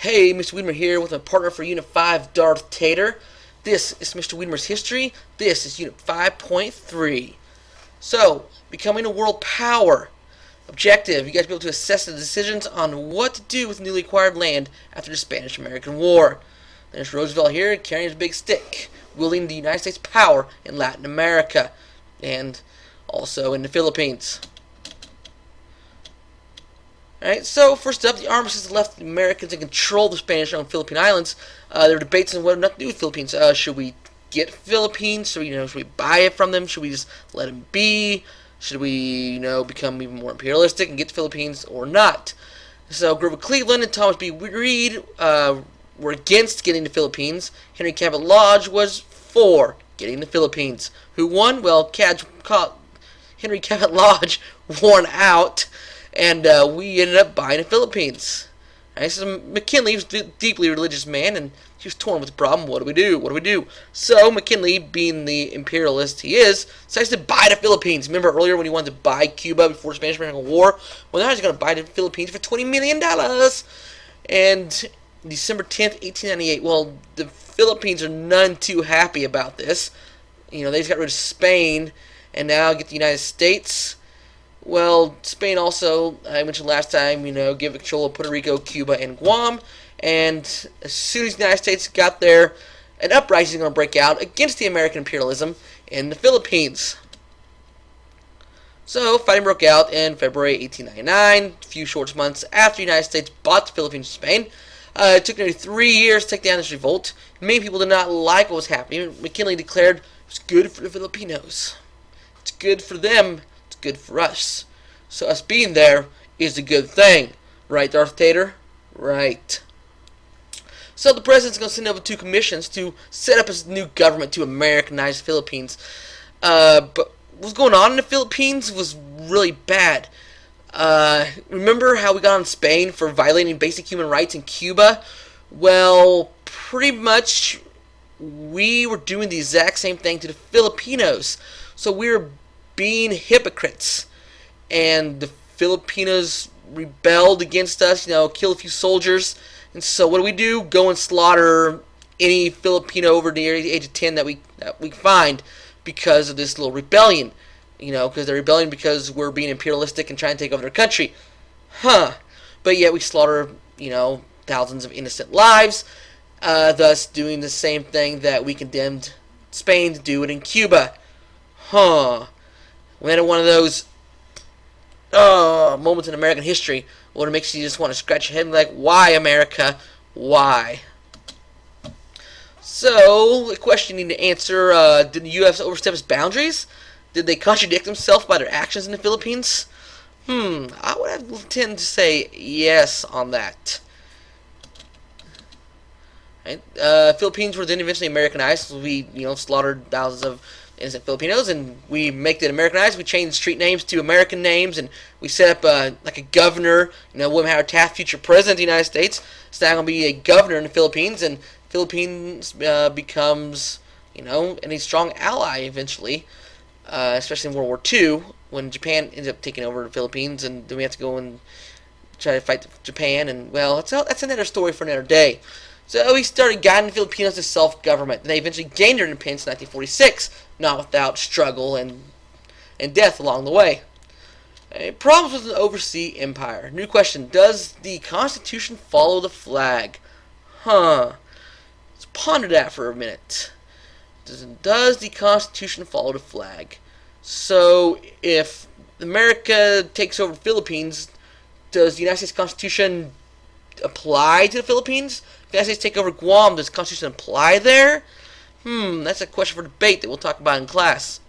Hey, Mr. Wiedemer here with my partner for Unit 5, Darth Tater. This is Mr. Wiedemer's History. This is Unit 5.3. So, becoming a world power. Objective, you guys be able to assess the decisions on what to do with newly acquired land after the Spanish-American War. There's Roosevelt here carrying his big stick, wielding the United States power in Latin America and also in the Philippines. Alright, so first up, the armistice left the Americans in control of the Spanish-owned Philippine Islands. There were debates on what not to do with Philippines. Should we get Philippines? Should we buy it from them? Should we just let them be? Should we, become even more imperialistic and get the Philippines or not? So Grover Cleveland and Thomas B. Reed were against getting the Philippines. Henry Cabot Lodge was for getting the Philippines. Who won? Well, Henry Cabot Lodge won out. And we ended up buying the Philippines. Right, so McKinley was a deeply religious man, and he was torn with the problem. What do we do? What do we do? So McKinley, being the imperialist he is, decides to buy the Philippines. Remember earlier when he wanted to buy Cuba before the Spanish-American War? Well, now he's going to buy the Philippines for $20 million. And December 10th, 1898. Well, the Philippines are none too happy about this. They just got rid of Spain, and now get the United States. Well, Spain also, I mentioned last time, give control of Puerto Rico, Cuba, and Guam. And as soon as the United States got there, an uprising is going to break out against the American imperialism in the Philippines. So, fighting broke out in February 1899, a few short months after the United States bought the Philippines from Spain. It took nearly 3 years to take down this revolt. Many people did not like what was happening. McKinley declared it was good for the Filipinos. It's good for them. Good for us. So us being there is a good thing. Right, Darth Tater? Right. So the president's going to send over 2 commissions to set up his new government to Americanize the Philippines. But what's going on in the Philippines was really bad. Remember how we got on Spain for violating basic human rights in Cuba? Well, pretty much we were doing the exact same thing to the Filipinos. So we were being hypocrites, and the Filipinos rebelled against us, killed a few soldiers, and so what do? Go and slaughter any Filipino over the age of 10 that we find because of this little rebellion, because they're rebelling because we're being imperialistic and trying to take over their country. But yet we slaughter, thousands of innocent lives, thus doing the same thing that we condemned Spain to do it in Cuba. We had one of those moments in American history where it makes you just want to scratch your head and be like, why, America? Why? So, the question you need to answer, did the U.S. overstep its boundaries? Did they contradict themselves by their actions in the Philippines? I would tend to say yes on that. Right? Philippines were then eventually Americanized. So we, slaughtered thousands of innocent Filipinos, and we make it Americanized. We changed street names to American names, and we set up like a governor. William Howard Taft, future president of the United States, is now going to be a governor in the Philippines, and Philippines becomes, a strong ally eventually, especially in World War II when Japan ends up taking over the Philippines, and then we have to go and try to fight Japan. And well, that's another story for another day. So he started guiding the Filipinos to self-government. And they eventually gained their independence in 1946, not without struggle and death along the way. Problems with the Oversea Empire. New question, does the Constitution follow the flag? Let's ponder that for a minute. Does the Constitution follow the flag? So if America takes over the Philippines, does the United States Constitution apply to the Philippines? If the United States take over Guam, does the Constitution apply there? That's a question for debate that we'll talk about in class.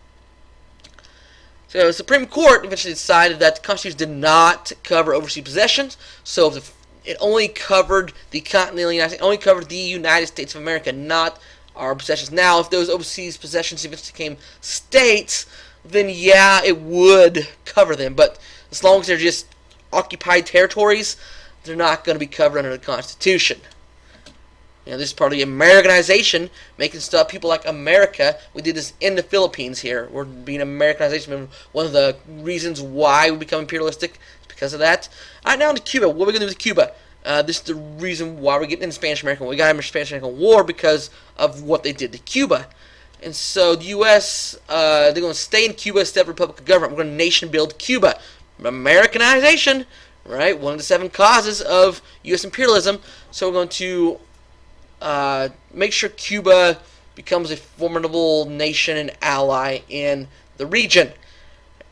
So the Supreme Court eventually decided that the Constitution did not cover overseas possessions, so it only covered the continental United States, only covered the United States of America, not our possessions. Now, if those overseas possessions eventually became states, then yeah, it would cover them. But as long as they're just occupied territories, they're not going to be covered under the Constitution. This is part of the Americanization, making stuff people like America. We did this in the Philippines here. We're being Americanization. One of the reasons why we become imperialistic is because of that. Alright, now on to Cuba. What are we going to do with Cuba? This is the reason why we're getting in the Spanish-American War. We got in the Spanish-American War because of what they did to Cuba. And so the U.S., they're going to stay in Cuba as a Republican government. We're going to nation-build Cuba. Americanization, right? One of the 7 causes of U.S. imperialism. So we're going to make sure Cuba becomes a formidable nation and ally in the region.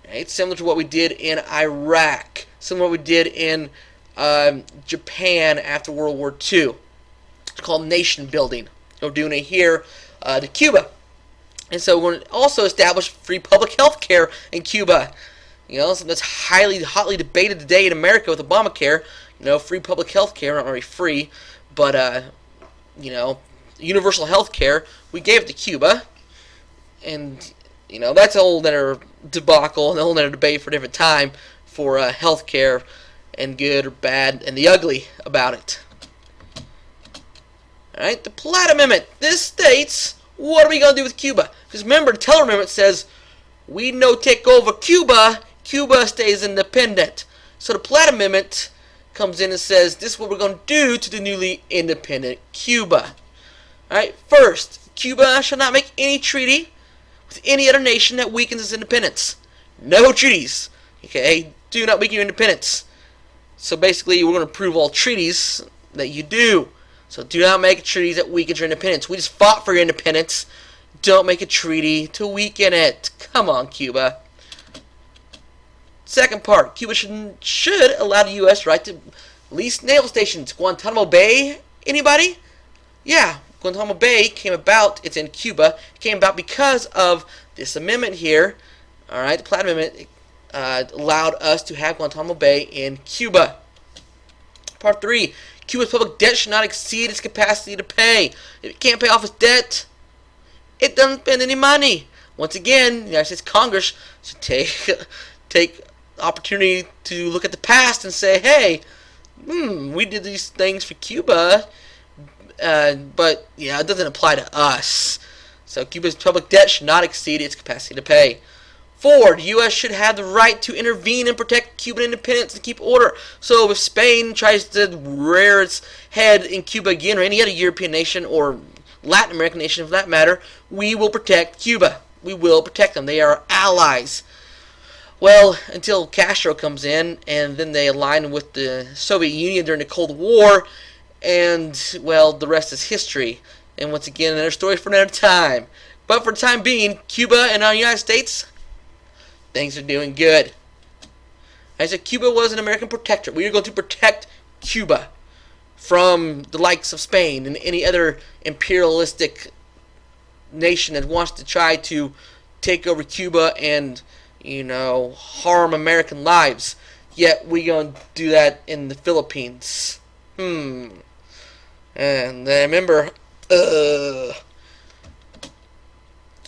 Right? Similar to what we did in Iraq. Similar to what we did in Japan after World War II. It's called nation building. We're doing it here to Cuba. And so we're going to also establish free public health care in Cuba. You know, something that's hotly debated today in America with Obamacare. You know, free public health care, not really free, but, you know, universal health care. We gave it to Cuba. And, you know, that's a whole other debacle and a whole other debate for a different time for health care and good or bad and the ugly about it. Alright, the Platt Amendment. This states, what are we going to do with Cuba? Because remember, the Teller Amendment says, we no take over Cuba, Cuba stays independent. So the Platt Amendment comes in and says, this is what we're going to do to the newly independent Cuba. Alright, first, Cuba shall not make any treaty with any other nation that weakens its independence. No treaties. Okay, do not weaken your independence. So basically, we're going to approve all treaties that you do. So do not make treaties that weaken your independence. We just fought for your independence. Don't make a treaty to weaken it. Come on, Cuba. Second part, Cuba should allow the U.S. right to lease naval stations. Guantanamo Bay, anybody? Yeah, Guantanamo Bay came about, it's in Cuba, it came about because of this amendment here. Alright, the Platt Amendment allowed us to have Guantanamo Bay in Cuba. Part 3, Cuba's public debt should not exceed its capacity to pay. If it can't pay off its debt, it doesn't spend any money. Once again, the United States Congress should take opportunity to look at the past and say, hey, we did these things for Cuba, but yeah, it doesn't apply to us. So Cuba's public debt should not exceed its capacity to pay. 4, the U.S. should have the right to intervene and protect Cuban independence and keep order. So if Spain tries to rear its head in Cuba again, or any other European nation, or Latin American nation for that matter, we will protect Cuba. We will protect them. They are our allies. Well, until Castro comes in, and then they align with the Soviet Union during the Cold War, and, well, the rest is history. And once again, another story for another time. But for the time being, Cuba and our United States, things are doing good. I said Cuba was an American protectorate. We are going to protect Cuba from the likes of Spain and any other imperialistic nation that wants to try to take over Cuba and, you know, harm American lives. Yet we going to do that in the Philippines. And I remember,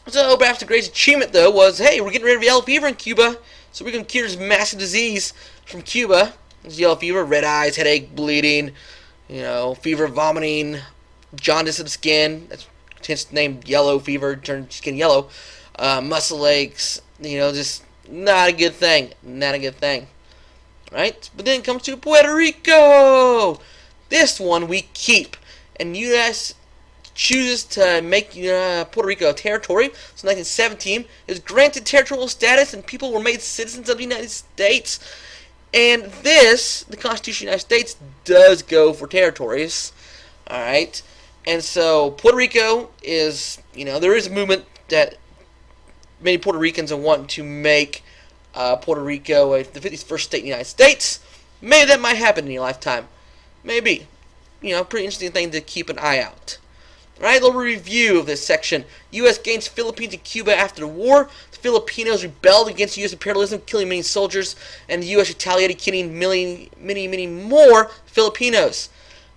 So perhaps the greatest achievement, though, was, hey, we're getting rid of yellow fever in Cuba, so we're going to cure this massive disease from Cuba. There's yellow fever, red eyes, headache, bleeding, you know, fever, vomiting, jaundice of the skin. That's hence the name yellow fever, turn skin yellow. Muscle aches, you know, just not a good thing. Not a good thing. Right? But then it comes to Puerto Rico. This one we keep. And U.S. chooses to make Puerto Rico a territory. So in 1917, it was granted territorial status and people were made citizens of the United States. And this, the Constitution of the United States, does go for territories. Alright? And so Puerto Rico is, you know, there is a movement that many Puerto Ricans are wanting to make Puerto Rico the 51st state in the United States. Maybe that might happen in your lifetime. Maybe. You know, pretty interesting thing to keep an eye out. Alright, a little review of this section. U.S. gains Philippines and Cuba after the war. The Filipinos rebelled against U.S. imperialism, killing many soldiers, and the U.S. retaliated, killing many more Filipinos.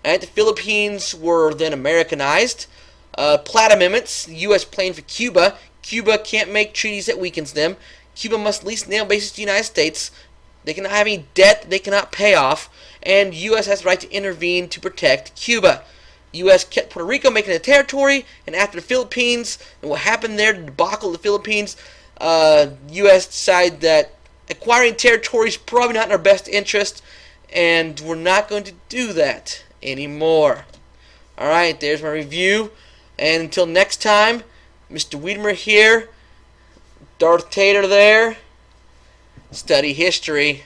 Alright, the Philippines were then Americanized. Platt Amendments, the U.S. playing for Cuba. Cuba can't make treaties that weakens them. Cuba must lease naval bases to the United States. They cannot have any debt they cannot pay off. And U.S. has the right to intervene to protect Cuba. U.S. kept Puerto Rico, making it a territory, and after the Philippines, and what happened there, the debacle of the Philippines, U.S. decided that acquiring territory is probably not in our best interest, and we're not going to do that anymore. Alright, there's my review, and until next time, Mr. Wiedemer here, Darth Tater there. Study history.